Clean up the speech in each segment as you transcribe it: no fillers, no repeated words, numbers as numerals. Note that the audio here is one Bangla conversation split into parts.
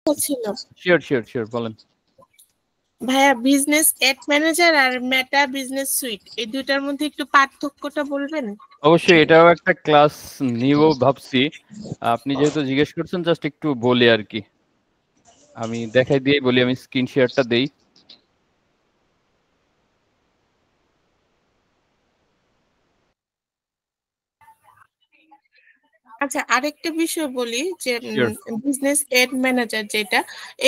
ছিল শিওর শিওর শিওর, বলেন। ভাইয়া, বিজনেস এড ম্যানেজার আর মেটা বিজনেস সুইট এই দুইটার মধ্যে একটু পার্থক্যটা বলবেন? অবশ্যই এটাও একটা ক্লাস নিব ভাবছি। আপনি যেহেতু জিজ্ঞেস করছেন, জাস্ট একটু বলি আর কি, আমি দেখাই দিয়ে বলি, আমি স্ক্রিন শেয়ারটা দেই। আচ্ছা, আরেকটা বিষয় বলি যে শিওর। বিজনেস এড ম্যানেজার যেটা,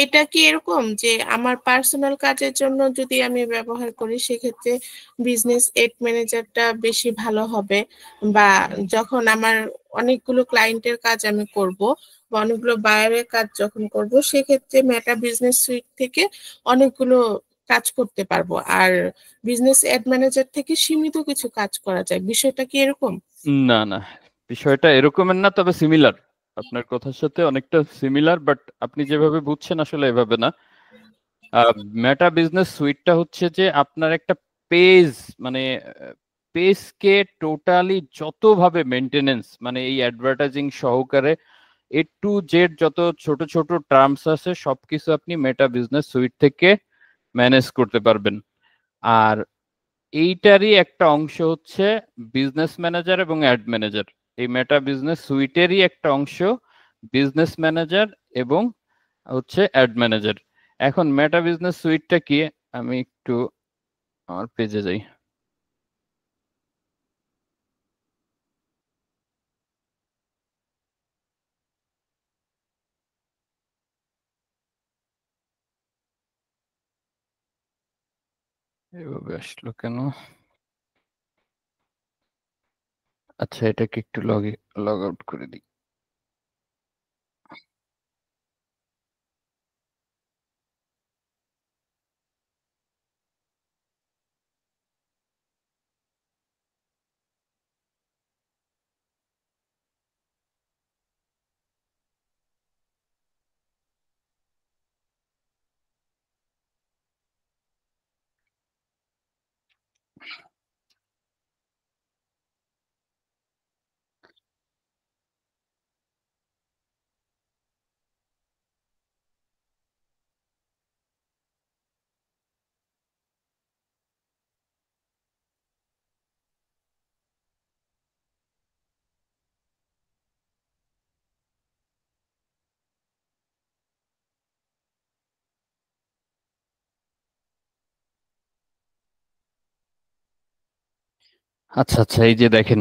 এটা কি এরকম যে আমার পার্সোনাল কাজের জন্য যদি আমি ব্যবহার করি সেক্ষেত্রে বিজনেস এড ম্যানেজারটা বেশি ভালো হবে, বা যখন আমার অনেকগুলো ক্লায়েন্টের কাজ আমি করব বা অনেকগুলো বায়ারের কাজ যখন করব সেক্ষেত্রে মেটা বিজনেস সুইট থেকে অনেকগুলো কাজ করতে পারবো, আর বিজনেস এড ম্যানেজার থেকে সীমিত কিছু কাজ করা যায়, বিষয়টা কি এরকম? না না, বিষয়টা এরকমের না, তবে সিমিলার, আপনার কথার সাথে অনেকটা সিমিলার, বাট আপনি যেভাবে বুঝছেন আসলে এভাবে না। মেটা বিজনেস সুইটটা হচ্ছে যে আপনার একটা পেজ, মানে পেজকে টোটালি যতভাবে মেনটেনেন্স, মানে এই অ্যাডভার্টাইজিং সহকারে এ টু জেড যত ছোট ছোট টার্মস আছে সবকিছু আপনি মেটা বিজনেস সুইট থেকে ম্যানেজ করতে পারবেন। আর এইটারই একটা অংশ হচ্ছে বিজনেস ম্যানেজার এবং অ্যাড ম্যানেজার। এই মেটা বিজনেস সুইটেরই একটা অংশ বিজনেস ম্যানেজার এবং হচ্ছে অ্যাড ম্যানেজার। এখন মেটা বিজনেস সুইটটা কি, আমি একটু আমার পেজে যাই। এভাবে আসলো কেন? আচ্ছা, এটাকে একটু লগ আউট করে দিই। আচ্ছা আচ্ছা, এই যে দেখেন,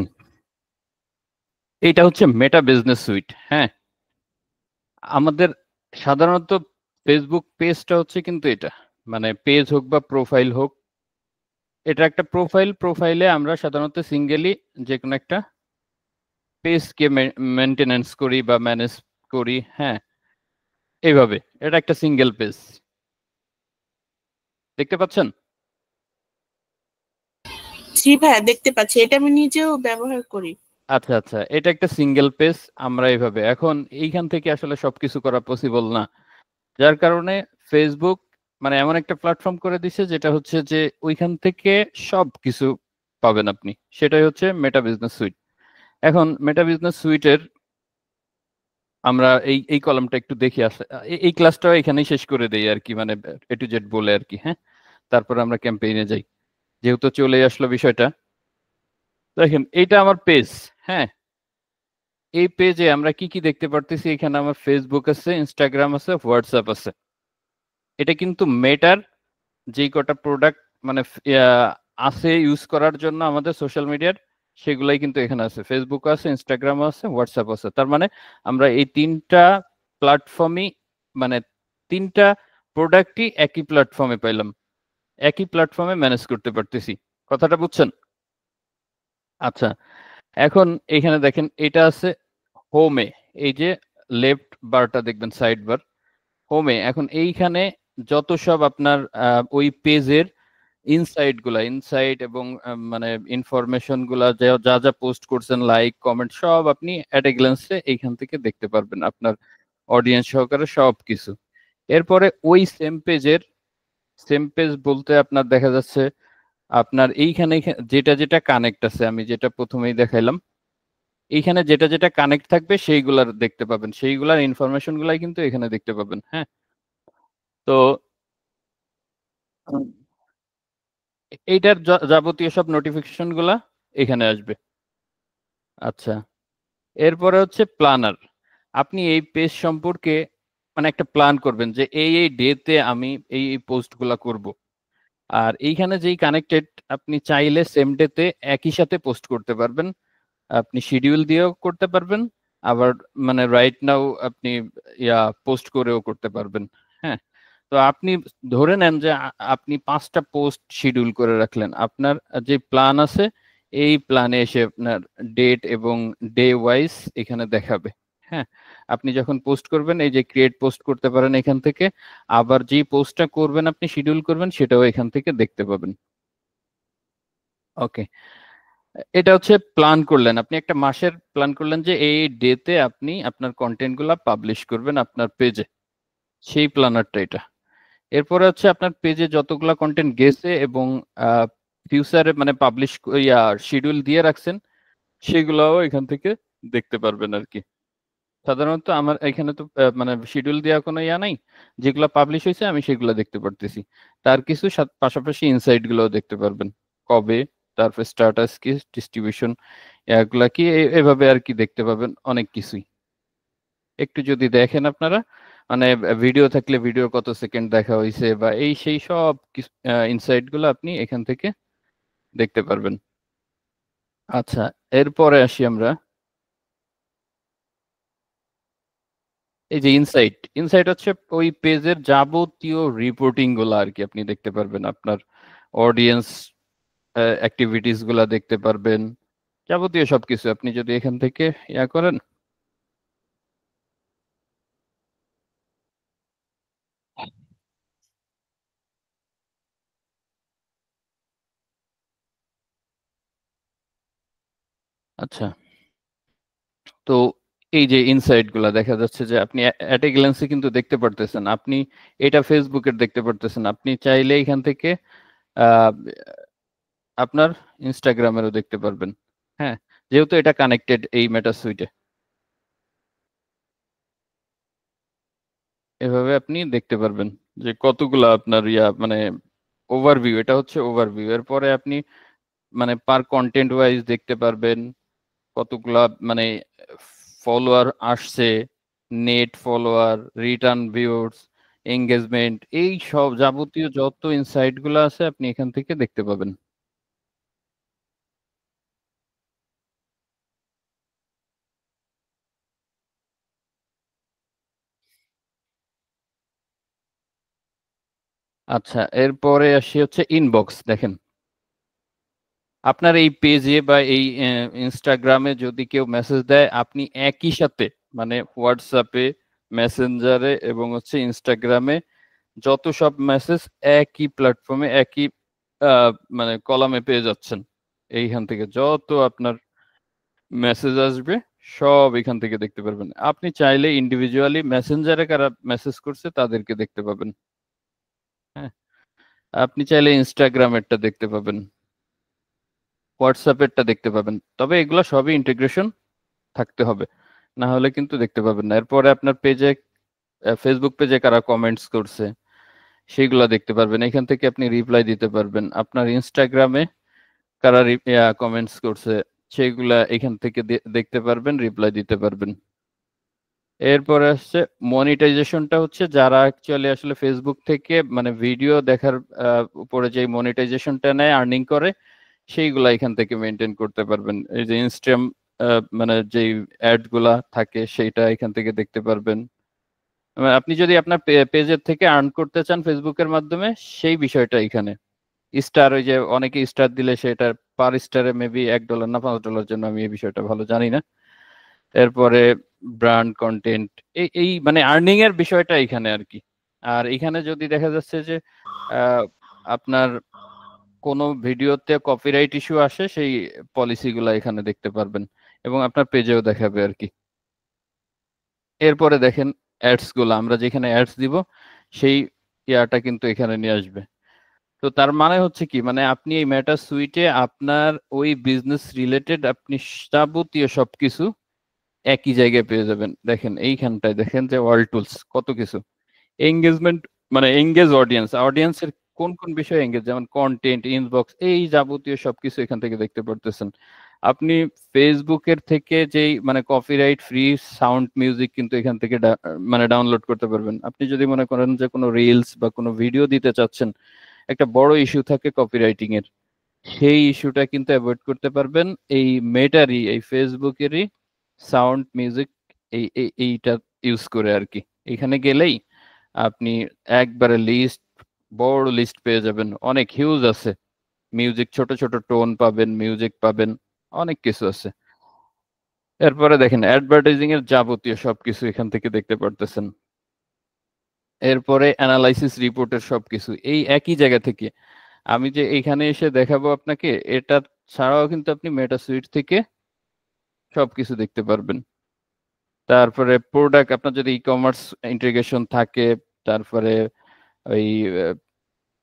এটা হচ্ছে মেটা বিজনেস সুইট। হ্যাঁ, আমাদের সাধারণত ফেসবুক পেজটা হচ্ছে কিন্তু এটা, মানে পেজ হোক বা প্রোফাইল হোক, এটা একটা প্রোফাইলে আমরা সাধারণত সিঙ্গেলি যে কোনো একটা পেজকে মেনটেনেন্স করি বা ম্যানেজ করি। হ্যাঁ, এইভাবে এটা একটা সিঙ্গেল পেজ, দেখতে পাচ্ছেন? জি ভাইয়া, দেখতে পাচ্ছি, এটা আমি নিজেও ব্যবহার করি। আচ্ছা আচ্ছা, এটা একটা সিঙ্গেল পেজ। আমরা এইভাবে এখন এইখান থেকে আসলে সবকিছু করা পসিবল না, যার কারণে ফেসবুক মানে এমন একটা প্ল্যাটফর্ম করে দিছে যেটা হচ্ছে যে ওইখান থেকে সব কিছু পাবেন আপনি, সেটাই হচ্ছে মেটা বিজনেস সুইট। এখন মেটা বিজনেস সুইটের আমরা এই এই কলামটা একটু দেখি আসে, এই ক্লাসটাও এখানেই শেষ করে দেই আর কি, মানে এ টু জেড বলে আর কি। হ্যাঁ, তারপর আমরা ক্যাম্পেইনে যাই, যেহেতু চলে আসলো বিষয়টা। দেখেন, এইটা আমার পেজ। হ্যাঁ, এই পেজে আমরা কি কি দেখতে পারতেছি, এখানে আমার ফেসবুক আছে, ইনস্টাগ্রাম আছে, হোয়াটসঅ্যাপ আছে। এটা কিন্তু মেটার যেই কটা প্রোডাক্ট মানে আছে ইউজ করার জন্য আমাদের সোশ্যাল মিডিয়ার, সেগুলাই কিন্তু এখানে আছে। ফেসবুক আছে, ইনস্টাগ্রাম আছে, হোয়াটসঅ্যাপ আছে। তার মানে আমরা এই তিনটা প্ল্যাটফর্মই, মানে তিনটা প্রোডাক্টই একই প্ল্যাটফর্মে পাইলাম, একই প্ল্যাটফর্মে ম্যানেজ করতে পারতেছি। কথাটা বুঝছেন? আচ্ছা, এখন এখানে দেখেন এটা আছে হোমে, এই যে লেফট বারটা দেখবেন, সাইড বার, হোমে। এখন এইখানে যত সব আপনার ওই পেজের ইনসাইট এবং মানে ইনফরমেশন গুলা যা যা যা পোস্ট করছেন, লাইক কমেন্ট, সব আপনি এট এ গ্ল্যান্সে এইখান থেকে দেখতে পারবেন, আপনার অডিয়েন্স সহকারে সব কিছু। এরপরে ওই সেম পেজ বলতে আপনার দেখা যাচ্ছে আপনার এইখানে যেটা যেটা কানেক্ট আছে, আমি যেটা প্রথমেই দেখাইলাম, এইখানে যেটা যেটা কানেক্ট থাকবে সেইগুলার দেখতে পাবেন, সেইগুলার ইনফরমেশন গুলাই কিন্তু এখানে দেখতে পাবেন। হ্যাঁ, তো এইটার যাবতীয় সব নোটিফিকেশন গুলা এখানে আসবে। আচ্ছা, এরপরে হচ্ছে প্ল্যানার। আপনি এই পেজ সম্পর্কে মানে একটা প্ল্যান করবেন যে এই ডেতে আমি এই পোস্টগুলা করব। আর এইখানে যেই কানেক্টেড, আপনি চাইলে সেম ডেতে একই সাথে পোস্ট করতে পারবেন। আপনি শিডিউল দিয়েও করতে পারবেন, আবার মানে রাইট নাও আপনি পোস্ট করেও করতে পারবেন। হ্যাঁ, তো আপনি ধরে নেন যে আপনি 5টা পোস্ট শিডিউল করে রাখলেন, আপনার যে প্ল্যান আছে এই প্ল্যানে এসে আপনার ডেট এবং ডে ওয়াইজ এখানে দেখাবে। হ্যাঁ, আপনি যখন পোস্ট করবেন এই যে ক্রিয়েট পোস্ট করতে পারেন এখান থেকে, আবার যে পোস্টটা করবেন আপনি শিডিউল করবেন সেটাও এখান থেকে দেখতে পাবেন। ওকে, এটা হচ্ছে প্ল্যান করলেন, আপনি একটা মাসের প্ল্যান করলেন যে এই ডেতে আপনি আপনার কন্টেন্ট গুলা পাবলিশ করবেন আপনার পেজে, সেই প্ল্যানারটা এটা। এরপরে হচ্ছে আপনার পেজে যতগুলা কন্টেন্ট গেছে এবং ফিউচারে মানে পাবলিশ শিডিউল দিয়ে রাখছেন সেগুলাও এখান থেকে দেখতে পারবেন আর কি। সাধারণত আমার এখানে তো মানে শিডিউল দেওয়া কোনো নাই, যেগুলো পাবলিশ হয়েছে আমি সেগুলো দেখতে পারতেছি। তার কিছু পাশাপাশি ইনসাইট গুলোও দেখতে পারবেন, কবে, তারপর স্ট্যাটাস কি, ডিস্ট্রিবিউশন, এগুলা কি, এভাবে আর কি দেখতে পাবেন অনেক কিছুই। একটু যদি দেখেন আপনারা, মানে ভিডিও থাকলে ভিডিও কত সেকেন্ড দেখা হয়েছে বা এই সেই সব ইনসাইট গুলো আপনি এখান থেকে দেখতে পারবেন। আচ্ছা, এরপরে আসি আমরা এই যে ইনসাইট। ইনসাইট হচ্ছে ওই পেজের যাবতীয় রিপোর্টিং গুলো আর কি আপনি দেখতে পারবেন, আপনার অডিয়েন্স অ্যাক্টিভিটিস গুলা দেখতে পারবেন, যাবতীয় সবকিছু আপনি যদি এখান থেকে করেন। আচ্ছা, তো এই যে ইনসাইট গুলা দেখা যাচ্ছে যে আপনি অ্যাট এ গ্ল্যান্সে কিন্তু দেখতে পারতেছেন, আপনি এটা ফেসবুকের দেখতে পারতেছেন, আপনি চাইলে এখান থেকে আহ, আপনার ইনস্টাগ্রামেরও দেখতে পারবেন। হ্যাঁ, যেহেতু এটা কানেক্টেড এই মেটা সুইটে, এভাবে আপনি দেখতে পারবেন যে কতগুলা আপনার মানে ওভারভিউ, এটা হচ্ছে ওভারভিউ। এরপরে আপনি মানে পার কন্টেন্ট ওয়াইজ দেখতে পারবেন কতগুলা মানে ফলোয়ার আসছে, net follower, return viewers, engagement, এই সব যাবতীয় যত ইনসাইট গুলো আছে আপনি এখান থেকে দেখতে পাবেন। আচ্ছা, এরপরে আসি হচ্ছে ইনবক্স। দেখেন, আপনার এই পেজে বা এই ইনস্টাগ্রামে যদি কেউ মেসেজ দেয়, আপনি একই সাথে মানে হোয়াটসঅ্যাপে, মেসেঞ্জারে এবং হচ্ছে ইনস্টাগ্রামে যত সব মেসেজ একই প্ল্যাটফর্মে একই মানে কলামে পেয়ে যাচ্ছেন। এইখান থেকে যত আপনার মেসেজ আসবে সব এখান থেকে দেখতে পারবেন। আপনি চাইলে ইন্ডিভিজুয়ালি মেসেঞ্জারে কারা মেসেজ করছে তাদেরকে দেখতে পাবেন। হ্যাঁ, আপনি চাইলে ইনস্টাগ্রামেরটা দেখতে পাবেন, হোয়াটসঅ্যাপেরটা দেখতে পাবেন, তবে এগুলো সবই ইন্টিগ্রেশন থাকতে হবে, না হলে কিন্তু দেখতে পাবেন না। এরপরে আপনার পেজে, ফেসবুক পেজে কারা কমেন্টস করছে সেইগুলা দেখতে পারবেন, এখান থেকে আপনি রিপ্লাই দিতে পারবেন। আপনার ইনস্টাগ্রামে কারা কমেন্টস করছে সেগুলা এখান থেকে দেখতে পারবেন, রিপ্লাই দিতে পারবেন। এরপরে আসছে মনিটাইজেশনটা, হচ্ছে যারা অ্যাকচুয়ালি আসলে ফেসবুক থেকে মানে ভিডিও দেখার উপরে যে মনিটাইজেশনটা নেয়, আর্নিং করে, সেইগুলা এখান থেকে মেনটেন করতে পারবেন। এই যে ইনস্টাগ্রাম মানে যে অ্যাড গুলা থাকে সেইটা এখান থেকে দেখতে পারবেন। আপনি যদি আপনার পেজের থেকে আর্ন করতে চান ফেসবুকের মাধ্যমে, সেই বিষয়টা এখানে স্টার, ওই যে অনেকে স্টার দিলে সেটা পার স্টারে মেবি $1 না $5 জন্য, আমি এই বিষয়টা ভালো জানি না। এরপরে ব্র্যান্ড কন্টেন্ট, এই মানে আর্নিং এর বিষয়টা এখানে আর কি। আর এখানে যদি দেখা যাচ্ছে যে আপনার কোনো ভিডিওতে কপিরাইট ইস্যু আসে, সেই পলিসি গুলা এখানে দেখতে পারবেন এবং আপনার পেজেও দেখাবে আর কি। এরপরে দেখেন অ্যাডস গুলো, আমরা যেখানে অ্যাডস দিব সেই ইয়াটা কিন্তু এখানে নিয়ে আসবে। তো তো তার মানে হচ্ছে কি, মানে আপনি এই মেটা সুইটে আপনার ওই বিজনেস রিলেটেড আপনি যাবতীয় সবকিছু একই জায়গায় পেয়ে যাবেন। দেখেন এইখানটায় দেখেন যে ওয়ার্ল্ড টুলস কত কিছু, এঙ্গেজমেন্ট মানে এঙ্গেজ অডিয়েন্স, অডিয়েন্সের কোন কোন বিষয়ে এঙ্গেজ, যেমন কন্টেন্ট, ইনবক্স, এই যাবতীয় সবকিছু এখান থেকে দেখতে পারতেছেন। আপনি ফেসবুকের থেকে যেই মানে কপিরাইট ফ্রি সাউন্ড মিউজিক কিন্তু এখান থেকে মানে ডাউনলোড করতে পারবেন। আপনি যদি মনে করেন যে কোনো রিলস বা কোনো ভিডিও দিতে চাচ্ছেন, একটা বড় ইস্যু থাকে কপিরাইটিং এর, সেই ইস্যুটা কিন্তু অ্যাভয়েড করতে পারবেন এই মেটারই, এই ফেসবুকেরই সাউন্ড মিউজিক এইটা ইউজ করে আর কি। এখানে গেলেই আপনি একবারে লিস্ট, বড় লিস্ট পেয়ে যাবেন, অনেক হিউজ আছে মিউজিক, ছোট ছোট টোন পাবেন, মিউজিক পাবেন, অনেক কিছু আছে। এরপরে দেখেন অ্যাডভার্টাইজিং এর যাবতীয় সবকিছু এখান থেকে দেখতে পারতেছেন। এরপরে অ্যানালাইসিস রিপোর্টের সবকিছু এই একই জায়গা থেকে। আমি যে এখানে এসে দেখাবো আপনাকে, এটা ছাড়াও কিন্তু আপনি মেটা সুইট থেকে সবকিছু দেখতে পারবেন। তারপরে প্রোডাক্ট, আপনার যদি ই কমার্স ইন্টিগ্রেশন থাকে, তারপরে ওই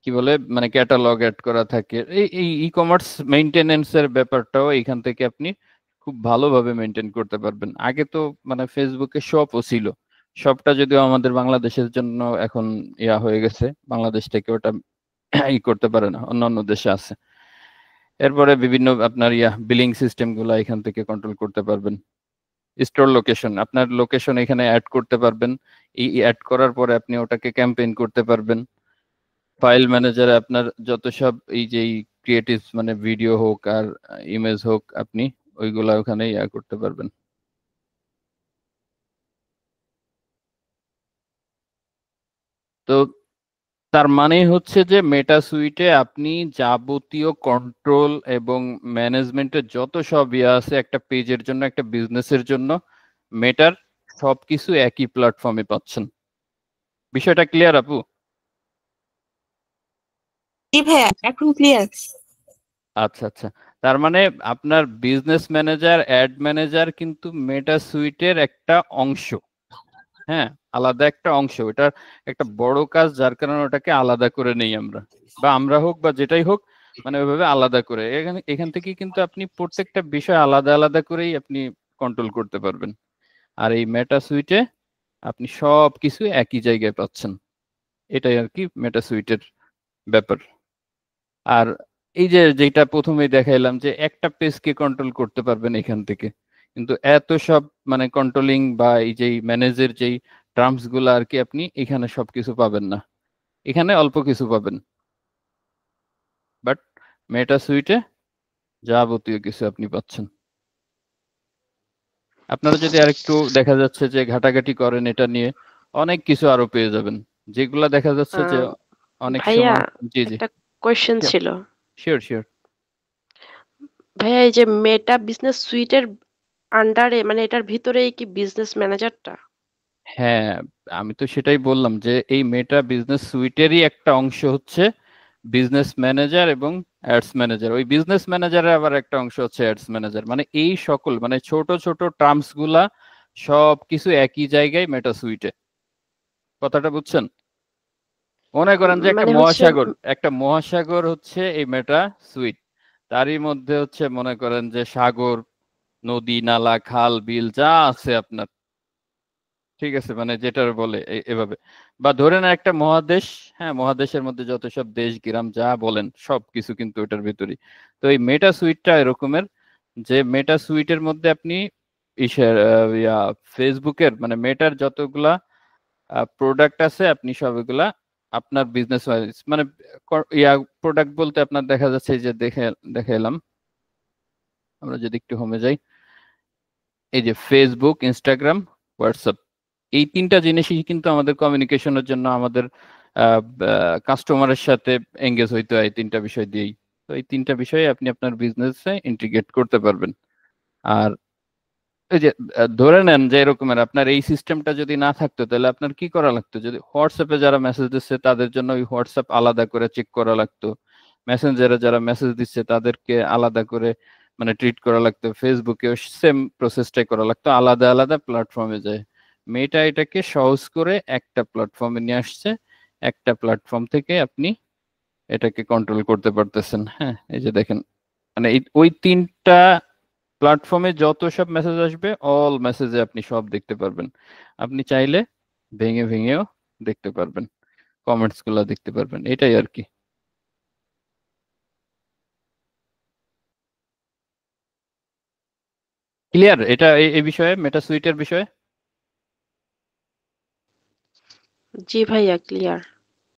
কি বলে মানে ক্যাটালগ অ্যাড করা থাকে, এই ই কমার্স মেইনটেনেন্সের ব্যাপারটাও এখান থেকে আপনি খুব ভালোভাবে মেনটেন করতে পারবেন। আগে তো মানে ফেসবুকে শপও ছিল, শপটা যদিও আমাদের বাংলাদেশের জন্য এখন ইয়া হয়ে গেছে, বাংলাদেশ থেকে ওটা ই করতে পারে না, অন্যান্য দেশে আছে। এরপরে বিভিন্ন আপনার বিলিং সিস্টেম গুলা এখান থেকে কন্ট্রোল করতে পারবেন। স্টোর লোকেশন, আপনার লোকেশন এখানে অ্যাড করতে পারবেন, এই অ্যাড করার পরে আপনি ওটাকে ক্যাম্পেইন করতে পারবেন। ফাইল ম্যানেজারে আপনার যত সব এই যে ক্রিয়েটিভ মানে ভিডিও হোক আর ইমেজ হোক, আপনি ওইগুলা ওখানে ইয়া করতে পারবেন। তো তার মানে হচ্ছে যে মেটা সুইটে আপনি যাবতীয় কন্ট্রোল এবং ম্যানেজমেন্টের যত সব ইয়ে আছে একটা পেজের জন্য, একটা বিজনেসের জন্য, মেটার সবকিছু একই প্ল্যাটফর্মে পাচ্ছেন। বিষয়টা ক্লিয়ার আপু? জি ভাইয়া, এখন ক্লিয়ার। আচ্ছা আচ্ছা, তার মানে আপনার বিজনেস ম্যানেজার, অ্যাড ম্যানেজার কিন্তু মেটা সুইটের একটা অংশ। হ্যাঁ, আলাদা একটা অংশ, এটার একটা বড় কাজ, যার কারণে ওটাকে আলাদা করে নেই আমরা, বা আমরা হোক বা যেটাই হোক, মানে ওইভাবে আলাদা করে এখান থেকে কিন্তু আপনি প্রত্যেকটা বিষয় আলাদা আলাদা করেই আপনি কন্ট্রোল করতে পারবেন। আর এই মেটা সুইটে আপনি সব কিছু একই জায়গায় পাচ্ছেন, এটাই আর কি মেটা সুইটের ব্যাপার। আর এই যে যেটা প্রথমেই দেখাইলাম যে একটা পেজকে কন্ট্রোল করতে পারবেন এখান থেকে, কিন্তু এত সব মানে কন্ট্রোলিং বা এই যে ম্যানেজের যেই টার্মস গুলো আর কি আপনি এখানে সবকিছু পাবেন না, এখানে অল্প কিছু পাবেন, বাট মেটা সুইটে যাবতীয় কিছু আপনি পাচ্ছেন। আপনারা যদি আরেকটু দেখা যাচ্ছে যে ঘাটাঘাটি করেন এটা নিয়ে, অনেক কিছু আরো পেয়ে যাবেন, যেগুলা দেখা যাচ্ছে যে অনেক ভাইয়া, সময়। জি জি, একটা কোয়েশ্চেন ছিল। Sure sure. ভাইয়া, এই যে মেটা বিজনেস সুইটের আন্ডারে, মানে এটার ভিতরেই কি বিজনেস ম্যানেজারটা? হ্যাঁ, আমি তো সেটাই বললাম যে এই মেটা বিজনেস সুইটেরই একটা অংশ হচ্ছে বিজনেস ম্যানেজার এবং অ্যাডস ম্যানেজার। ওই বিজনেস ম্যানেজারের আবার একটা অংশ হচ্ছে অ্যাডস ম্যানেজার। মানে এই সকল মানে ছোট ছোট টার্মস গুলা সব কিছু একই জায়গায় মেটা সুইটে। কথাটা বুঝছেন? মনে করেন যে একটা মানে হচ্ছে মহাসাগর, একটা মহাসাগর হচ্ছে এই মেটা সুইট, তারই মধ্যে হচ্ছে মনে করেন যে সাগর, নদী, নালা, খাল, বিল যা আছে আপনার, ঠিক আছে, মানে যেটার বলে এভাবে। বা ধরে না একটা মহাদেশ, হ্যাঁ, মহাদেশের মধ্যে যত সব দেশ গ্রাম যা বলেন সব কিছু কিন্তু ওটার ভিতরই। তো এই মেটা সুইটটা এরকমের যে মেটা সুইটের মধ্যে আপনি ইসের ফেসবুকের মানে মেটার যতগুলা প্রোডাক্ট আছে আপনি সবগুলা আপনার বিজনেস মানে প্রোডাক্ট বলতে আপনার দেখা যাচ্ছে এই যে দেখে এলাম, আমরা যদি একটু হোমে যাই, এই যে ফেসবুক, ইনস্টাগ্রাম, হোয়াটসঅ্যাপ, এই তিনটা জিনিসই কিন্তু আমাদের কমিউনিকেশনের জন্য, আমাদের কাস্টমারের সাথে এঙ্গেজ হইতে হয় তিনটা বিষয় দিয়েই। তো এই তিনটা বিষয়ে আপনি আপনার বিজনেসে ইন্টিগ্রেট করতে পারবেন। আর এই যে ধরে নেন যে এরকমের আপনার এই সিস্টেমটা যদি না থাকতো, তাহলে আপনার কি করা লাগতো, যদি হোয়াটসঅ্যাপে যারা মেসেজ দিচ্ছে তাদের জন্য ওই হোয়াটসঅ্যাপ আলাদা করে চেক করা লাগতো, মেসেঞ্জারে যারা মেসেজ দিচ্ছে তাদেরকে আলাদা করে মানে ট্রিট করা লাগতো, ফেসবুকেও সেম প্রসেসটাই করা লাগতো, আলাদা আলাদা প্ল্যাটফর্মে যায়। মেয়েটা এটাকে সহজ করে একটা প্ল্যাটফর্মে নিয়ে আসছে, একটা প্ল্যাটফর্ম থেকে আপনি এটাকে কন্ট্রোল করতে পারতেছেন। হ্যাঁ, এই যে দেখেন, মানে ওই 3টা প্ল্যাটফর্মে যত সব মেসেজ আসবে অল মেসেজে আপনি সব দেখতে পারবেন। আপনি চাইলে ভেঙে ভেঙেও দেখতে পারবেন, কমেন্টস গুলা দেখতে পারবেন, এটাই আর কি। ক্লিয়ার এটা এই বিষয়ে, মেটা সুইটের বিষয়ে? জি ভাইয়া, ক্লিয়ার।